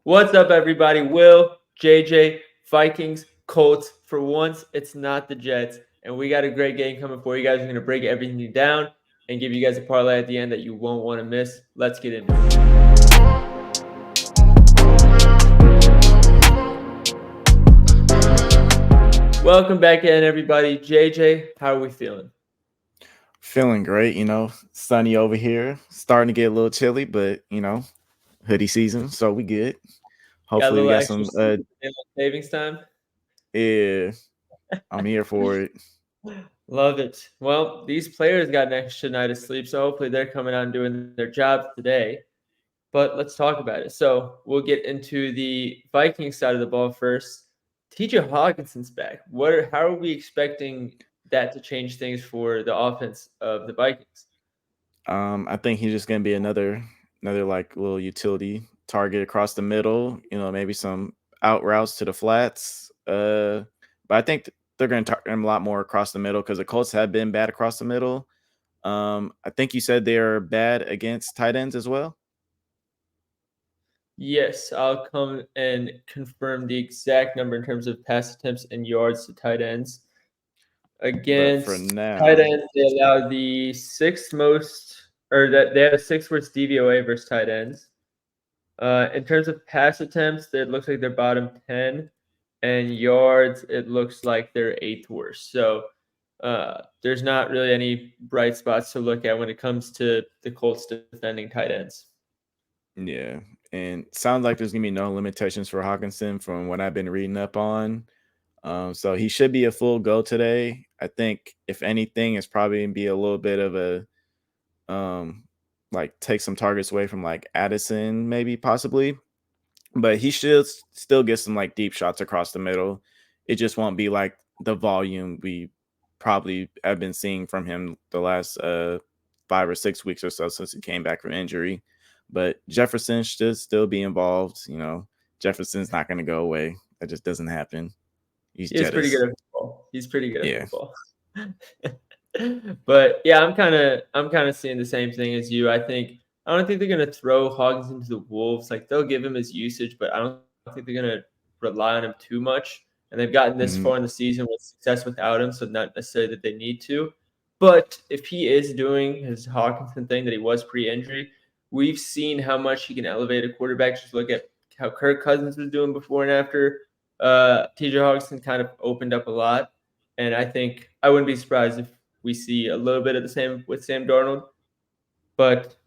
What's up, everybody? Will, JJ, Vikings, Colts. For once, it's not the Jets. And we got a great game coming for you guys. We're going to break everything down and give you guys a parlay at the end that you won't want to miss. Let's get into it. Welcome back in, everybody. JJ, how are we feeling? Feeling great, sunny over here. Starting to get a little chilly, but hoodie season, so we good. Got a Hopefully we little got extra some savings time? yeah, I'm here for it. Love it. Well, these players got an extra night of sleep, so hopefully they're coming out and doing their jobs today. But let's talk about it. So we'll get into the Vikings side of the ball first. TJ Hawkinson's back. How are we expecting that to change things for the offense of the Vikings? I think he's just gonna be another like little utility target across the middle, maybe some out routes to the flats. But I think they're gonna target him a lot more across the middle because the Colts have been bad across the middle. I think you said they're bad against tight ends as well. Yes, I'll come and confirm the exact number in terms of pass attempts and yards to tight ends. But for Against tight now, ends, they allow the sixth most, or that they have a sixth worst DVOA versus tight ends. In terms of pass attempts, it looks like they're bottom 10, and yards, it looks like they're eighth worst. So there's not really any bright spots to look at when it comes to the Colts defending tight ends. yeah, and sounds like there's gonna be no limitations for Hawkinson from what I've been reading up on. So he should be a full go today. I think if anything, it's probably gonna be a little bit of a like take some targets away from like Addison, maybe possibly, but he should still get some like deep shots across the middle. It just won't be like the volume we probably have been seeing from him the last 5 or 6 weeks or so since he came back from injury. But Jefferson should still be involved. Jefferson's not going to go away. That just doesn't happen. He's He is pretty good Jettis. at football. He's pretty good at Yeah. football. But yeah, I'm kind of seeing the same thing as you. I don't think they're gonna throw Hawkinson to the Wolves. Like they'll give him his usage, but I don't think they're gonna rely on him too much. And they've gotten this Mhm. far in the season with success without him, so not necessarily that they need to. But if he is doing his Hawkinson thing that he was pre-injury, we've seen how much he can elevate a quarterback. Just look at how Kirk Cousins was doing before and after. TJ Hawkinson kind of opened up a lot, and I think I wouldn't be surprised if we see a little bit of the same with Sam Darnold, but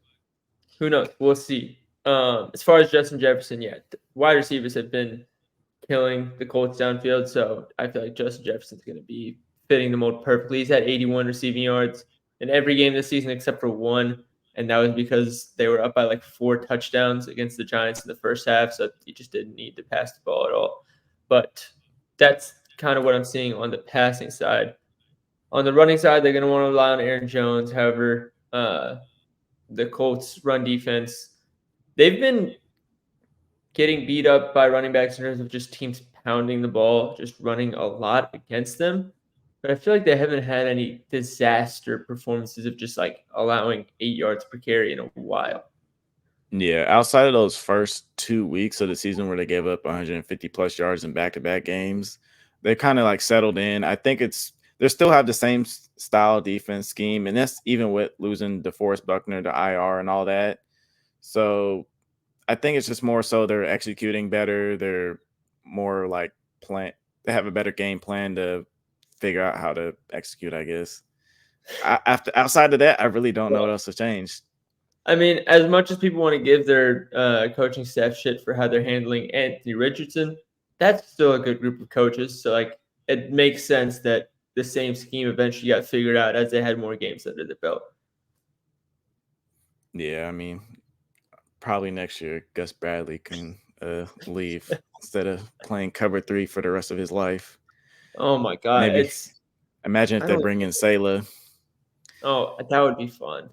who knows? We'll see. As far as Justin Jefferson, yeah, wide receivers have been killing the Colts downfield, so I feel like Justin Jefferson's going to be fitting the mold perfectly. He's had 81 receiving yards in every game this season except for one, and that was because they were up by like 4 touchdowns against the Giants in the first half, so he just didn't need to pass the ball at all. But that's kind of what I'm seeing on the passing side. On the running side, they're going to want to rely on Aaron Jones. However, the Colts' run defense, they've been getting beat up by running backs in terms of just teams pounding the ball, just running a lot against them. But I feel like they haven't had any disaster performances of just like allowing 8 yards per carry in a while. Yeah, outside of those first 2 weeks of the season where they gave up 150 plus yards in back-to-back games, they kind of like settled in. I think they still have the same style defense scheme, and that's even with losing DeForest Buckner to IR and all that. So I think it's just more so they're executing better. They're more like plan. They have a better game plan to figure out how to execute, I guess. After outside of that, I really don't know what else has changed. I mean, as much as people want to give their coaching staff shit for how they're handling Anthony Richardson, that's still a good group of coaches. So, like, it makes sense that the same scheme eventually got figured out as they had more games under the belt. Yeah, I mean, probably next year Gus Bradley can leave instead of playing cover 3 for the rest of his life. Oh my god, Maybe imagine if I they don't. bring in Salah. Oh, that would be fun.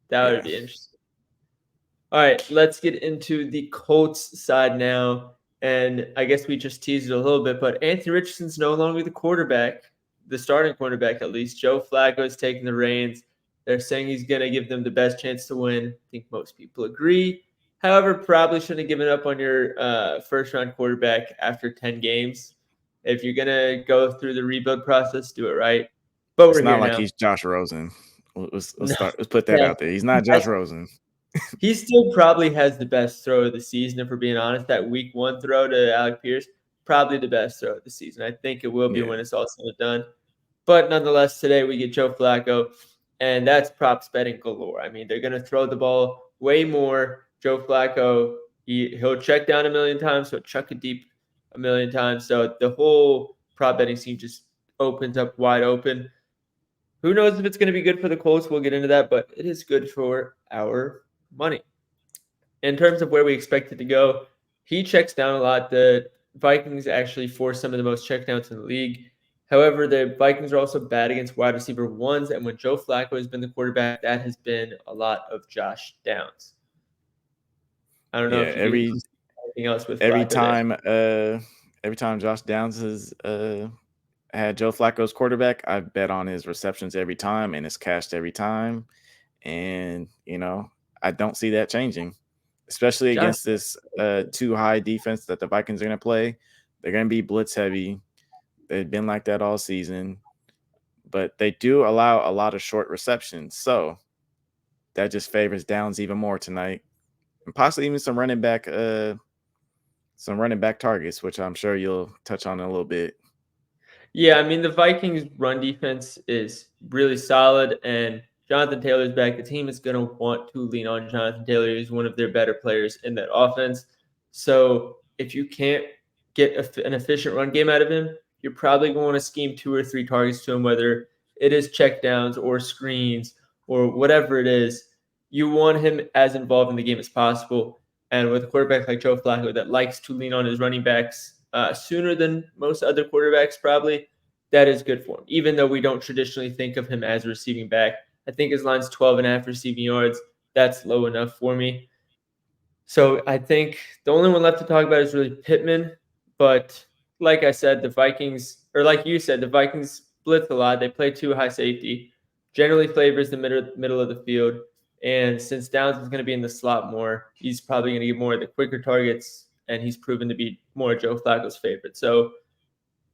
That would Yeah. be interesting. All right, let's get into the Colts side now. And I guess we just teased it a little bit, but Anthony Richardson's no longer the quarterback, the starting quarterback at least. Joe Flacco is taking the reins. They're saying he's going to give them the best chance to win. I think most people agree. However, probably shouldn't have given up on your first-round quarterback after 10 games. If you're going to go through the rebuild process, do it right. But It's we're not here like now. he's Josh Rosen. Let's No, put that out there. He's not Josh Rosen. he still probably has the best throw of the season, if we're being honest. That week 1 throw to Alec Pierce, probably the best throw of the season. I think it will be when it's all said and done. But nonetheless, today we get Joe Flacco, and that's props betting galore. I mean, they're going to throw the ball way more. Joe Flacco, he'll check down a million times, he'll chuck it deep a million times. So the whole prop betting scene just opens up wide open. Who knows if it's going to be good for the Colts? We'll get into that, but it is good for our money. In terms of where we expect it to go, he checks down a lot. The Vikings actually force some of the most checkdowns in the league. However, the Vikings are also bad against wide receiver ones, and when Joe Flacco has been the quarterback, that has been a lot of Josh Downs. I don't know Yeah, if you can see anything else with every Flacco there. time Josh Downs has had Joe Flacco's quarterback, I bet on his receptions every time, and it's cashed every time. And I don't see that changing, especially Josh, against this too high defense that the Vikings are going to play. They're going to be blitz heavy. They've been like that all season, but they do allow a lot of short receptions, so that just favors Downs even more tonight, and possibly even some running back targets, which I'm sure you'll touch on in a little bit. Yeah, I mean, the Vikings' run defense is really solid, and Jonathan Taylor's back. The team is going to want to lean on Jonathan Taylor. He's one of their better players in that offense. So if you can't get an efficient run game out of him, you're probably going to scheme 2 or 3 targets to him, whether it is checkdowns or screens or whatever it is. You want him as involved in the game as possible. And with a quarterback like Joe Flacco that likes to lean on his running backs sooner than most other quarterbacks, probably, that is good for him. Even though we don't traditionally think of him as a receiving back, I think his line's 12.5 receiving yards. That's low enough for me. So I think the only one left to talk about is really Pittman. But like I said, the Vikings, or like you said, the Vikings blitz a lot. They play too high safety, generally favors the middle of the field. And since Downs is going to be in the slot more, he's probably going to get more of the quicker targets, and he's proven to be more Joe Flacco's favorite. So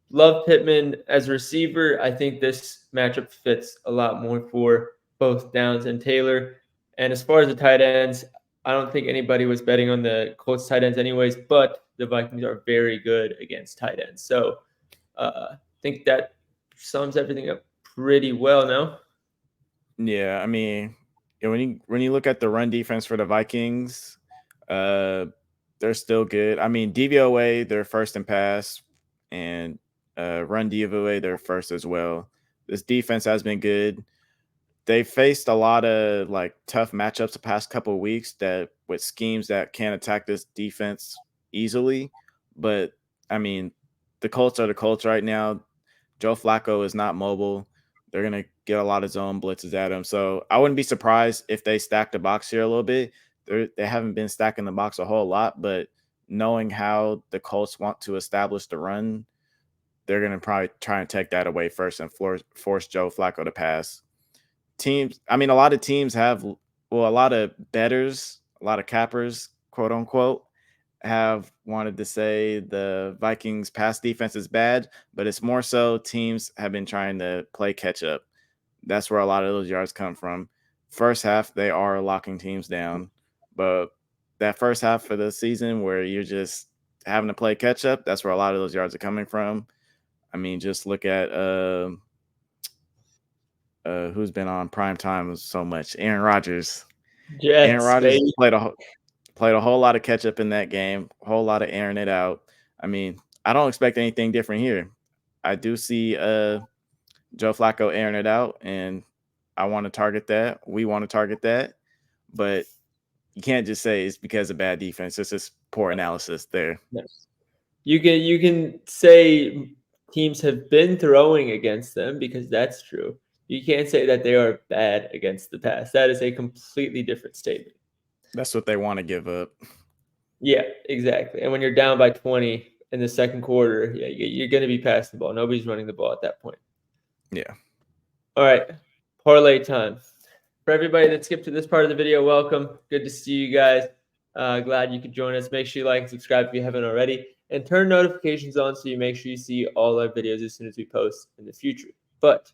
love Pittman as a receiver. I think this matchup fits a lot more for both Downs and Taylor. And as far as the tight ends, I don't think anybody was betting on the Colts tight ends anyways, but the Vikings are very good against tight ends. So I think that sums everything up pretty well now. Yeah, I mean, when you look at the run defense for the Vikings, they're still good. I mean, DVOA they're first in pass, and run DVOA they're first as well. This defense has been good. They faced a lot of like tough matchups the past couple of weeks that with schemes that can attack this defense easily. But I mean, the Colts are the Colts right now. Joe Flacco is not mobile. They're gonna get a lot of zone blitzes at him. So I wouldn't be surprised if they stack the box here a little bit. They haven't been stacking the box a whole lot, but knowing how the Colts want to establish the run, they're gonna probably try and take that away first and force Joe Flacco to pass. A lot of teams have, well, a lot of bettors, a lot of cappers, quote unquote, have wanted to say the Vikings pass defense is bad, but it's more so teams have been trying to play catch up. That's where a lot of those yards come from. First half, they are locking teams down, but that first half of the season where you're just having to play catch up, that's where a lot of those yards are coming from. I mean, just look at who's been on PrimeTime so much. Aaron Rodgers. Aaron Jets, Rodgers baby. played a whole lot of catch up in that game, a whole lot of airing it out. I mean, I don't expect anything different here. I do see Joe Flacco airing it out, and I want to target that. We want to target that, but you can't just say it's because of bad defense. It's just poor analysis there. You can say teams have been throwing against them because that's true. You can't say that they are bad against the pass. That is a completely different statement. That's what they want to give up. Yeah, exactly. And when you're down by 20 in the second quarter, yeah, you're going to be passing the ball. Nobody's running the ball at that point. Yeah. All right, parlay time. For everybody that skipped to this part of the video, welcome. Good to see you guys. Glad you could join us. Make sure you like and subscribe if you haven't already, and turn notifications on so you make sure you see all our videos as soon as we post in the future. But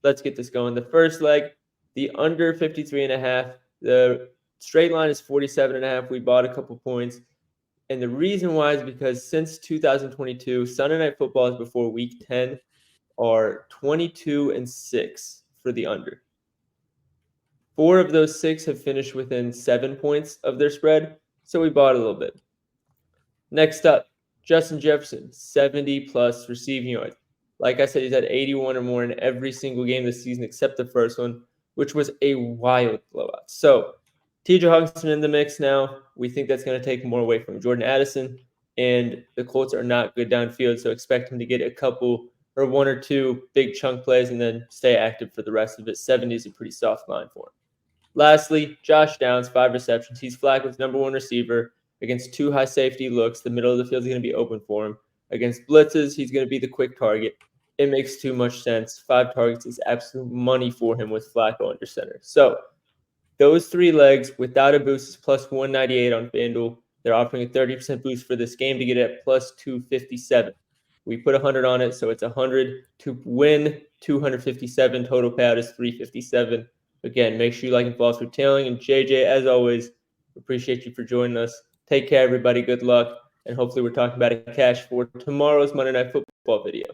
let's get this going. The first leg, the under 53.5. The straight line is 47.5. We bought a couple points. And the reason why is because since 2022, Sunday Night Footballs before Week 10 are 22-6 for the under. 4 of those 6 have finished within 7 points of their spread, so we bought a little bit. Next up, Justin Jefferson, 70-plus receiving yards. Like I said, he's had 81 or more in every single game this season except the first one, which was a wild blowout. So T.J. Hawkinson in the mix now. We think that's going to take more away from Jordan Addison, and the Colts are not good downfield, so expect him to get a couple or 1 or 2 big chunk plays and then stay active for the rest of it. 70 is a pretty soft line for him. Lastly, Josh Downs, 5 receptions. He's Flacco's number 1 receiver. Against 2 high safety looks, the middle of the field is going to be open for him. Against blitzes, he's going to be the quick target. It makes too much sense. 5 targets is absolute money for him with Flacco under center. So those 3 legs without a boost is plus 198 on FanDuel. They're offering a 30% boost for this game to get it at plus 257. We put 100 on it, so it's 100 to win, 257. Total payout is 357. Again, make sure you like and follow for tailing. And JJ, as always, appreciate you for joining us. Take care, everybody. Good luck. And hopefully we're talking about a cash for tomorrow's Monday Night Football video.